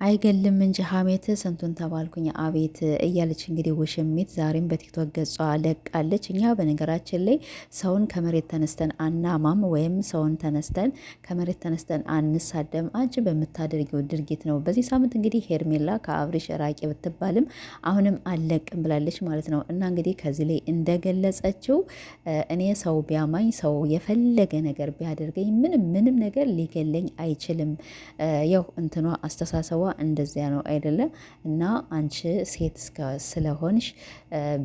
አይገልም እንጂ ሀሜት ስንቱን ተባልኩኝ አቤት እያለች እንግዲህ ውሽሚት ዛሬም በቲክቶክ ገጿ ለቃለች። እኛ በነገራችን ላይ ሰውን ከመሬት ተነስተን አናማም ወይም ሰውን ተነስተን ከመሬት ተነስተን አንሳደም። አንቺ በምታደርጊው ድርጊት ነው። በዚህ ሳምንት እንግዲህ ሄርሜላ ከአብርሽ ራቂ ብትባልም አሁንም አለቅም ብላለች ማለት ነው። እና እንግዲህ ከዚህ ላይ እንደገለጸችው እኔ ሰው ቢያማኝ ሰው የፈለገ ነገር ቢያደርገኝ ምንም ነገር ሊገለኝ አይችልም። ያው እንትኗ አስተሳሰቧ እንደዚያ ነው አይደለም። እና አንቺ ሴት ስለሆንሽ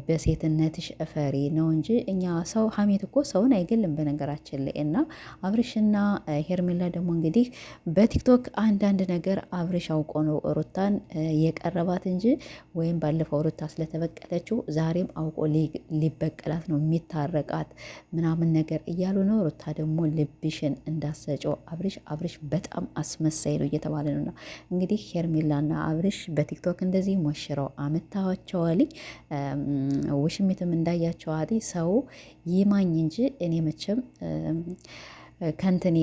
በሴትነትሽ እፈሪ ነው እንጂ እኛ ሰው ሀሜት እኮ ሰውን አይገልም በነገራችን ላይ። እና አብርሽና ሄርሜላ ደግሞ እንግዲህ በቲክቶክ አንዳንድ ነገር አብርሽ አውቆ ነው ሩታን የቀረባት እንጂ ወይም ባለፈው ሩታ ስለተበቀለችው ዛሬም አውቆ ሊበቀላት ነው የሚታረቃት ምናምን ነገር እያሉ ነው። ሩታ ደግሞ ልብሽን እንዳሰጨው አብርሽ በጣም አስመሳይ ነው እየተባለ ነው። እንግዲህ ሄርሜላና አብርሽ በቲክቶክ እንደዚህ ሞሽረው አመታቸዋል። ውሽሚትም እንዳያቸዋል። ሰው ይማኝ እንጂ እኔ መቼም ከንትኔ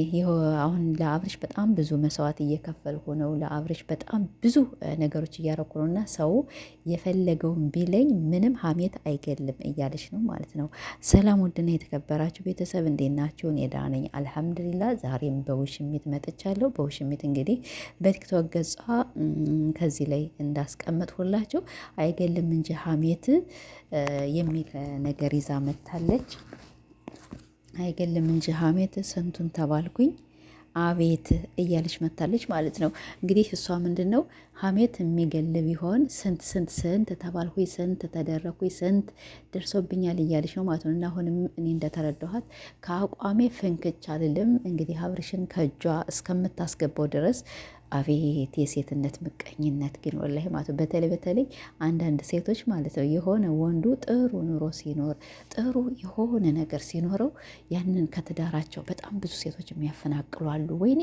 አሁን ለአብርሽ በጣም ብዙ መስዋዕት እየከፈልኩ ነው። ለአብርሽ በጣም ብዙ ነገሮች እያረኩ ነው እና ሰው የፈለገውን ቢለኝ ምንም ሀሜት አይገልም እያለች ነው ማለት ነው። ሰላም ውድና የተከበራችሁ ቤተሰብ እንዴት ናችሁ? እኔ ደህና ነኝ አልሐምዱሊላ። ዛሬም በውሽሚት መጥቻለሁ። በውሽሚት እንግዲህ በቲክቶክ ገጿ ከዚህ ላይ እንዳስቀመጥሁላችሁ አይገልም እንጂ ሀሜት የሚል ነገር ይዛ መታለች። አይገልም እንጂ ሀሜት ስንቱን ተባልኩኝ አቤት እያለች መታለች ማለት ነው። እንግዲህ እሷ ምንድን ነው ሀሜት የሚገል ቢሆን ስንት ተባልኩኝ፣ ስንት ተደረኩኝ፣ ስንት ደርሶብኛል እያለች ነው ማለት ነው። እና አሁንም እኔ እንደተረዳኋት ከአቋሜ ፍንክች አልልም። እንግዲህ አብርሽን ከእጇ እስከምታስገባው ድረስ አቤት የሴትነት ምቀኝነት ግን ወላሂ ማለት ነው። በተለይ አንዳንድ ሴቶች ማለት ነው የሆነ ወንዱ ጥሩ ኑሮ ሲኖር ጥሩ የሆነ ነገር ሲኖረው ያንን ከትዳራቸው በጣም ብዙ ሴቶች የሚያፈናቅሉ አሉ። ወይኔ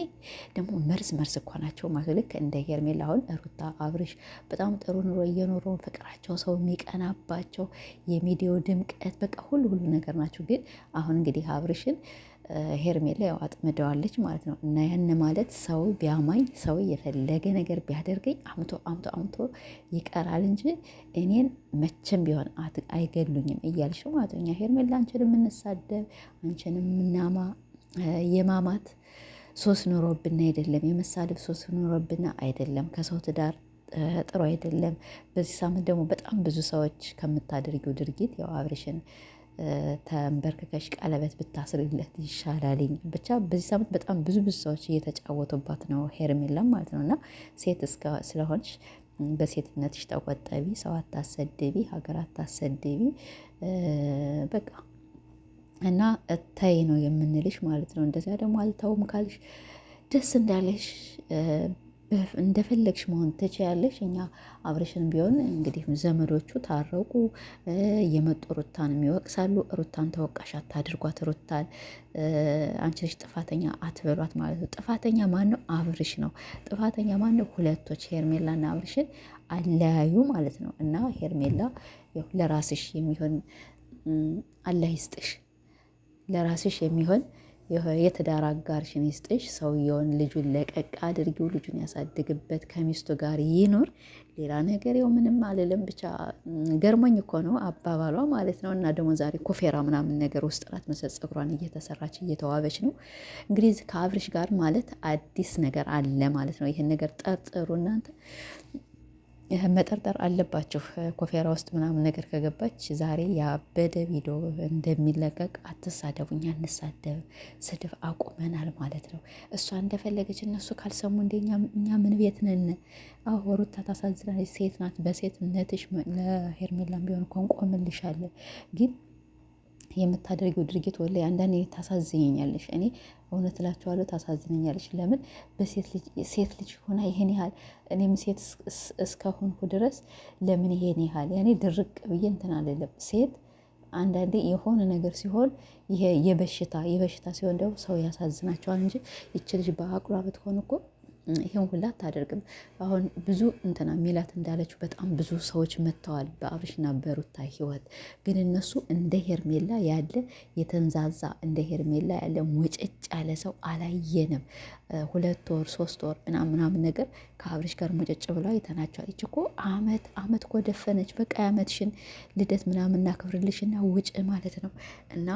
ደግሞ መርዝ እኮ ናቸው ማለት ነው። ልክ እንደ ሄርሜላ አሁን ሩታ አብርሽ በጣም ጥሩ ኑሮ እየኖሩ ፍቅራቸው ሰው የሚቀናባቸው የሚዲያው ድምቀት በቃ ሁሉ ነገር ናቸው። ግን አሁን እንግዲህ አብርሽን ሄርሜላ ያው አጥምደዋለች ማለት ነው። እና ያን ማለት ሰው ቢያማኝ ሰው የፈለገ ነገር ቢያደርገኝ አምቶ ይቀራል እንጂ እኔን መቼም ቢሆን አይገሉኝም እያልሽ ማለት ነው። እኛ ሄርሜላ አንቺን የምንሳደብ አንቺን የምናማ የማማት ሶስት ኑሮብና አይደለም፣ የመሳደብ ሶስት ኑሮብና አይደለም። ከሰው ትዳር ጥሩ አይደለም። በዚህ ሳምንት ደግሞ በጣም ብዙ ሰዎች ከምታደርጊው ድርጊት ያው አብርሽን ተንበርክከሽ ቀለበት ብታስርለት ይሻላልኝ። ብቻ በዚህ ሳምንት በጣም ብዙ ሰዎች እየተጫወቱባት ነው ሄርሜላ ማለት ነው። እና ሴት ስለሆንሽ በሴትነትሽ ተቆጠቢ፣ ሰው አታሰድቢ፣ ሀገር አታሰድቢ። በቃ እና እታይ ነው የምንልሽ ማለት ነው። እንደዚያ ደግሞ አልተውም ካልሽ ደስ እንዳለሽ እንደፈለግሽ መሆን ትችያለሽ። እኛ አብርሽን ቢሆን እንግዲህ ዘመዶቹ ታረቁ የመጡ ሩታን የሚወቅሳሉ። ሩታን ተወቃሽ አታድርጓት። ሩታን አንቺ ልጅ ጥፋተኛ አትበሏት ማለት ነው። ጥፋተኛ ማን ነው? አብርሽ ነው። ጥፋተኛ ማን ነው? ሁለቶች ሄርሜላና አብርሽን አለያዩ ማለት ነው። እና ሄርሜላ ለራስሽ የሚሆን አላህ ይስጥሽ፣ ለራስሽ የሚሆን የትዳር አጋርሽን ይስጥሽ። ሰውየውን ልጁን ለቀቅ አድርጊው፣ ልጁን ያሳድግበት፣ ከሚስቱ ጋር ይኖር። ሌላ ነገር ያው ምንም አልልም። ብቻ ገርሞኝ እኮ ነው አባባሏ ማለት ነው። እና ደግሞ ዛሬ ኮፌራ ምናምን ነገር ውስጥ ላት መሰል ፀጉሯን እየተሰራች እየተዋበች ነው። እንግዲህ ከአብርሽ ጋር ማለት አዲስ ነገር አለ ማለት ነው። ይህን ነገር ጠርጥሩ እናንተ መጠርጠር አለባችሁ። ኮፌራ ውስጥ ምናምን ነገር ከገባች ዛሬ ያበደ ቪዲዮ እንደሚለቀቅ አትሳደቡኛ፣ እንሳደብ፣ ስድብ አቁመናል ማለት ነው። እሷ እንደፈለገች እነሱ ካልሰሙ እንደኛ እኛ ምን ቤት ነን? አዎ ሩታ ታሳዝናለች፣ ሴት ናት። በሴትነትሽ ለሄርሜላም ቢሆን ቆምልሻለን ግን የምታደርጊው ድርጊት ወላሂ አንዳንዴ ታሳዝኘኛለሽ። እኔ እውነት እላችኋለሁ ታሳዝነኛለሽ። ለምን ሴት ልጅ ሆና ይሄን ያህል እኔም ሴት እስከሆንኩ ድረስ ለምን ይሄን ያህል ያኔ ድርቅ ብዬ እንትን አልልም። ሴት አንዳንዴ የሆነ ነገር ሲሆን ይሄ የበሽታ ሲሆን ደግሞ ሰው ያሳዝናቸዋል እንጂ ይች ልጅ በአቅሏ ብትሆን እኮ ይሄን ሁላ አታደርግም። አሁን ብዙ እንትና ሚላት እንዳለችው በጣም ብዙ ሰዎች መጥተዋል በአብርሽና በሩታ ህይወት። ግን እነሱ እንደ ሄርሜላ ያለ የተንዛዛ እንደ ሄርሜላ ያለ ሙጭጭ ያለ ሰው አላየንም። 2 ወር 3 ወር ምናምን ነገር ከአብርሽ ጋር ሙጭጭ ብለው አይተናቸዋል። ይች እኮ አመት እኮ ደፈነች። በቃ የአመትሽን ልደት ምናምን እናክብርልሽና ውጭ ማለት ነው እና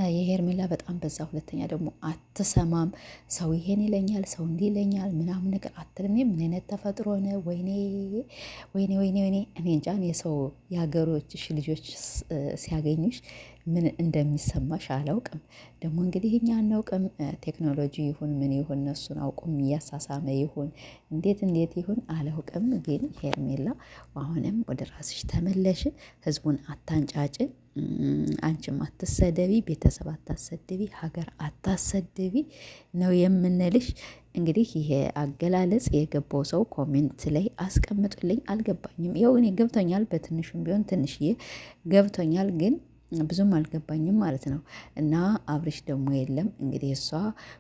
የሄርሜላ በጣም በዛ። ሁለተኛ ደግሞ አትሰማም። ሰው ይሄን ይለኛል፣ ሰው እንዲህ ይለኛል ምናምን ነገር አትልም። ምን አይነት ተፈጥሮ ነ ወይኔ ወይኔ ወይኔ ወይኔ። እኔ እንጃ የሰው የሀገሮችሽ ልጆች ሲያገኙሽ ምን እንደሚሰማሽ አላውቅም። ደግሞ እንግዲህ እኛ አናውቅም። ቴክኖሎጂ ይሁን ምን ይሁን እነሱን አውቁም እያሳሳመ ይሁን እንዴት ይሁን አላውቅም። ግን ሄርሜላ አሁንም ወደ ራስሽ ተመለሽ። ህዝቡን አታንጫጭ። አንቺም አትሰደቢ፣ ቤተሰብ አታሰድቢ፣ ሀገር አታሰድቢ ነው የምንልሽ። እንግዲህ ይሄ አገላለጽ የገባው ሰው ኮሜንት ላይ አስቀምጡልኝ። አልገባኝም። ያው እኔ ገብቶኛል፣ በትንሹም ቢሆን ትንሽዬ ገብቶኛል ግን ብዙም አልገባኝም ማለት ነው። እና አብርሽ ደግሞ የለም እንግዲህ እሷ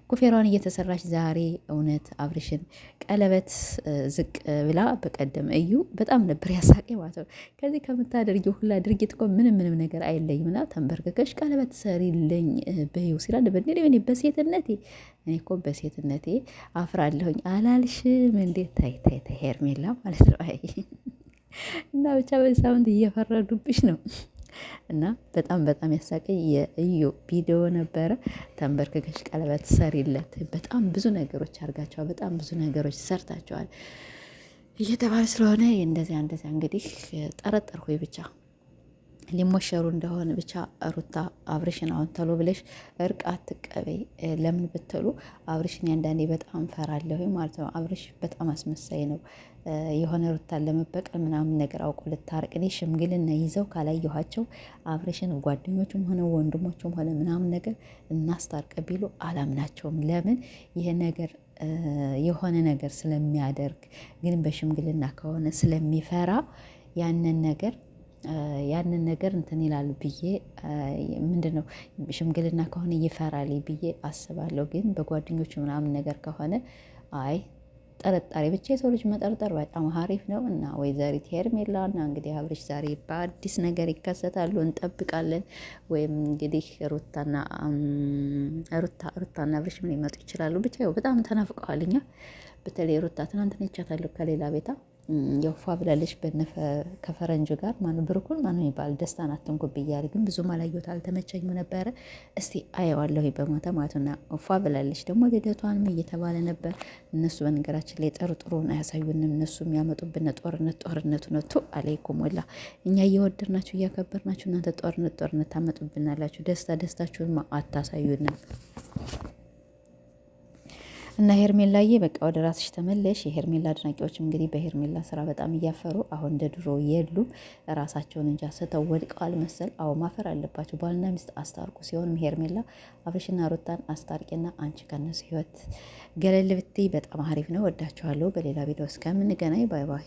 ኩፌሯን እየተሰራች ዛሬ እውነት አብርሽን ቀለበት ዝቅ ብላ በቀደም እዩ በጣም ነበር ያሳቀ ማለት ነው። ከዚህ ከምታደርጊው ሁላ ድርጊት እኮ ምንም ነገር አይለይም እና ተንበርክከሽ ቀለበት ሰሪልኝ በዩ ሲላል በእኔ በሴትነቴ እኔ እኮ በሴትነቴ አፍራለሁኝ አላልሽም? እንዴት ታይ ሄርሜላ ማለት ነው። አይ እና ብቻ በዚህ ሳምንት እየፈረዱብሽ ነው። እና በጣም ያሳቀኝ የእዩ ቪዲዮ ነበረ። ተንበርክከሽ ቀለበት ሰሪለት። በጣም ብዙ ነገሮች አድርጋቸዋል። በጣም ብዙ ነገሮች ሰርታቸዋል እየተባለ ስለሆነ እንደዚያ እንግዲህ ጠረጠርኩኝ ብቻ ሊሞሸሩ እንደሆነ ብቻ። ሩታ አብርሽን አሁን ተሎ ብለሽ እርቅ አትቀበይ። ለምን ብትሉ አብርሽን አንዳንዴ በጣም ፈራለሁ ማለት ነው። አብርሽ በጣም አስመሳይ ነው። የሆነ ሩታን ለመበቀል ምናምን ነገር አውቆ ልታርቅ። እኔ ሽምግልና ይዘው ካላየኋቸው አብርሽን ጓደኞቹም ሆነ ወንድሞቹም ሆነ ምናምን ነገር እናስታርቅ ቢሉ አላምናቸውም። ለምን ይሄ ነገር የሆነ ነገር ስለሚያደርግ፣ ግን በሽምግልና ከሆነ ስለሚፈራ ያንን ነገር እንትን ይላል ብዬ ምንድን ነው ሽምግልና ከሆነ ይፈራል ብዬ አስባለሁ። ግን በጓደኞቹ ምናምን ነገር ከሆነ አይ ጠረጣሪ ብቻ የሰው ልጅ መጠርጠር በጣም ሀሪፍ ነው። እና ወይዘሪት ሄርሜላ እና እንግዲህ አብርሽ ዛሬ በአዲስ ነገር ይከሰታሉ እንጠብቃለን። ወይም እንግዲህ ሩታና አብርሽ ምን ይመጡ ይችላሉ። ብቻ በጣም ተናፍቀዋል። እኛ በተለይ ሩታ ትናንትና ይቻታለሁ ከሌላ ቤታ የውፋ ብላለች ከፈረንጅ ጋር ብርኩን የሚባል ደስታን አትንኩብ ብያለሁ። ግን ብዙም አላየሁት አልተመቸኝም ነበረ። እስቲ አየዋለሁ በማታ ማለት ነው። ውፋ ብላለች ደግሞ ልደቷንም እየተባለ ነበር። እነሱ በነገራችን ላይ ጥሩን አያሳዩንም። እነሱ የሚያመጡብን ጦርነቱ ነቱ አለይኩም ወላ እኛ እየወደድናችሁ እያከበርናችሁ እናንተ ጦርነት ታመጡብናላችሁ። ደስታችሁን አታሳዩንም። እና ሄርሜላዬ በቃ ወደ ራስሽ ተመለሽ። የሄርሜላ አድናቂዎችም እንግዲህ በሄርሜላ ስራ በጣም እያፈሩ አሁን እንደ ድሮ የሉም። ራሳቸውን እንጃ ስተው ወድቀዋል መሰል። አዎ ማፈር አለባቸው። ባልና ሚስት አስታርቁ። ሲሆንም ሄርሜላ አብርሽና ሩታን አስታርቂና አንቺ ከነሱ ህይወት ገለል ብትይ በጣም አሪፍ ነው። ወዳችኋለሁ። በሌላ ቪዲዮ እስከምንገናኝ ባይ ባይ።